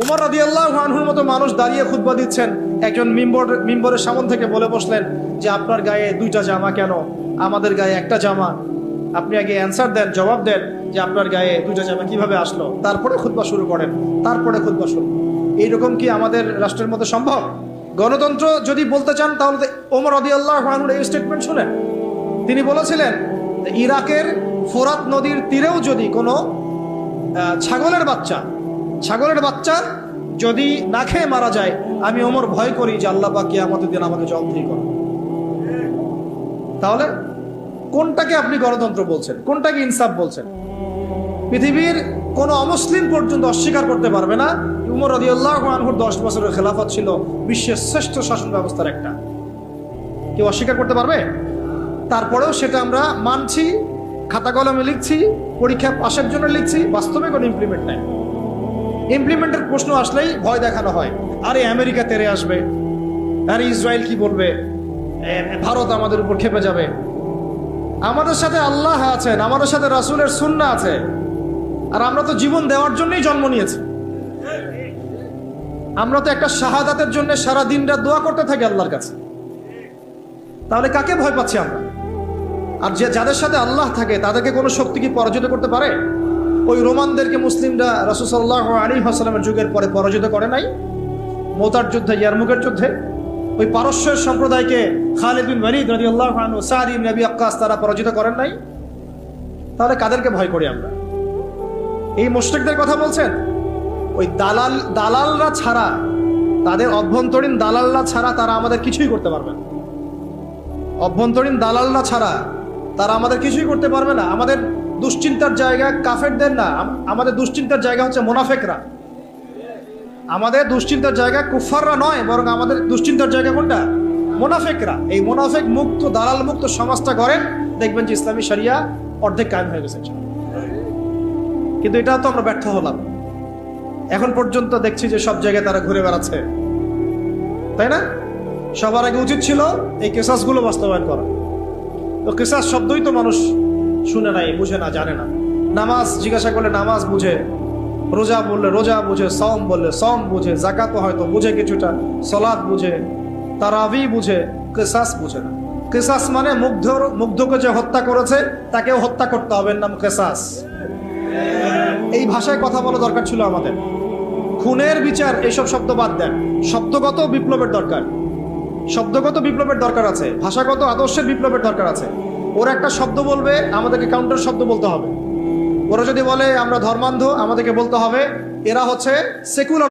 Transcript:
ওমর রাদিয়াল্লাহু আনহুর মতো মানুষ দাঁড়িয়ে খুতবা দিচ্ছেন, একজন মিম্বরের সামনে থেকে বলে বসলেন যে আপনার গায়ে দুইটা জামা কেন, আমাদের গায়ে একটা জামা। আপনি আগে অ্যান্সার দেন, জবাব দেন যে আপনার গায়ে দুইটা জামা কিভাবে আসলো, তারপরে খুতবা শুরু করেন, তারপরে খুতবা শুরু। এইরকম কি আমাদের রাষ্ট্রের মধ্যে সম্ভব? গণতন্ত্র যদি বলতে চান তাহলে ওমর রাদিয়াল্লাহু আনহুর এই স্টেটমেন্ট শুনেন। তিনি বলেছিলেন যে ইরাকের ফোরাত নদীর তীরেও যদি কোনো ছাগলের বাচ্চা যদি না খেয়ে মারা যায়, আমি ওমর ভয় করি যে আল্লাহ পাক কিয়ামতের দিন আমাকে জবাবদিহি করবেন। তাহলে কোনটাকে আপনি গণতন্ত্র বলছেন, কোনটাকে ইনসাফ বলছেন? পৃথিবীর কোন অমুসলিম পর্যন্ত অস্বীকার করতে পারবে না উমর রাদিয়াল্লাহু আনহুর 10 বছরের খেলাফত ছিল বিশ্বের শ্রেষ্ঠ শাসন ব্যবস্থার একটা। কেউ অস্বীকার করতে পারবে? তারপরেও সেটা আমরা মানছি, খাতা কলমে লিখছি, পরীক্ষা পাশের জন্য লিখছি, বাস্তবে কোনো ইমপ্লিমেন্ট নাই। ইমপ্লিমেন্টের প্রশ্ন আসলেই ভয় দেখানো হয়, আরে আমেরিকা তেরে আসবে, আরে ইসরায়েল কি বলবে, ভারত আমাদের উপর খেপে যাবে। আমাদের সাথে আল্লাহ আছেন, আমাদের সাথে রাসূলের সুন্নাহ আছে, আর আমরা তো জীবন দেওয়ার জন্যই জন্ম নিয়েছি। আমরা তো একটা শাহাদাতের জন্য সারা দিন রাত দোয়া করতে থাকি আল্লাহর কাছে। তাহলে কাকে ভয় পাচ্ছি আমরা? আর যাদের সাথে আল্লাহ থাকে তাদেরকে কোনো শক্তি কি পরাজিত করতে পারে? ওই রোমানদেরকে মুসলিমরা রাসূল সাল্লাল্লাহু আলাইহি ওয়াসাল্লামের যুগের পরে পরাজিত করে নাই? মুতার যুদ্ধে, ইয়ারমুকের যুদ্ধে ওই পারস্যের সম্প্রদায়কে খালিদ বিন ওয়ালিদ রাদিয়াল্লাহু আনহু, সাদ ইবনে আবি ওয়াক্কাস তারা পরাজিত করেন নাই? তাহলে কাদেরকে ভয় করি আমরা? এই মুশরিকদের কথা বলছেন? ওই দালালরা ছাড়া, তাদের অভ্যন্তরীণ দালালরা ছাড়া তারা আমাদের কিছুই করতে পারবে না। অভ্যন্তরীণ দালালরা ছাড়া তারা আমাদের কিছুই করতে পারবে না। আমাদের দুশ্চিন্তার জায়গা কাফেরদের না, আমাদের দুশ্চিন্তার জায়গা হচ্ছে মুনাফিকরা। আমাদের দুশ্চিন্তার জায়গা কুফাররা নয়, বরং আমাদের দুশ্চিন্তার জায়গা কোনটা? মুনাফিকরা। এই মুনাফিক মুক্ত, দালাল মুক্ত সমাজটা গড়েন, দেখবেন যে ইসলামী শরিয়া অর্ধেক কায়েম হয়ে গেছে। কিন্তু এটা তো আমরা ব্যর্থ হলাম। এখন পর্যন্ত দেখছি যে সব জায়গায় তারা ঘুরে বেড়াচ্ছে, তাই না? সবার আগে উচিত ছিল এই কেসাসগুলো বাস্তবায়ন করা। তো কেসাস শব্দই তো মানুষ শুনে নাই, বুঝে না, জানে না। নামাজ জিজ্ঞাসা করলে নামাজ বুঝে, রোজা বললে রোজা বুঝে, সওম বললে সওম বুঝে, যাকাত হয়তো বুঝে কিছুটা, সালাত বুঝে, তারাবি বুঝে, কেসাস বুঝে না। কেসাস মানে মুগ্ধকে যে হত্যা করেছে তাকেও হত্যা করতে হবে, নাম কেসাস। এই ভাষায় কথা বলা দরকার ছিল আমাদের। খুনের বিচার, এইসব শব্দ বাদ দেন। শব্দগত বিপ্লবের দরকার, শব্দগত বিপ্লবের দরকার আছে, ভাষাগত আদর্শের বিপ্লবের দরকার আছে। ওরা একটা শব্দ বলবে, আমাদেরকে কাউন্টার শব্দ বলতে হবে। ওরা যদি বলে আমরা ধর্মান্ধ, আমাদেরকে বলতে হবে এরা হচ্ছে সেকুলার।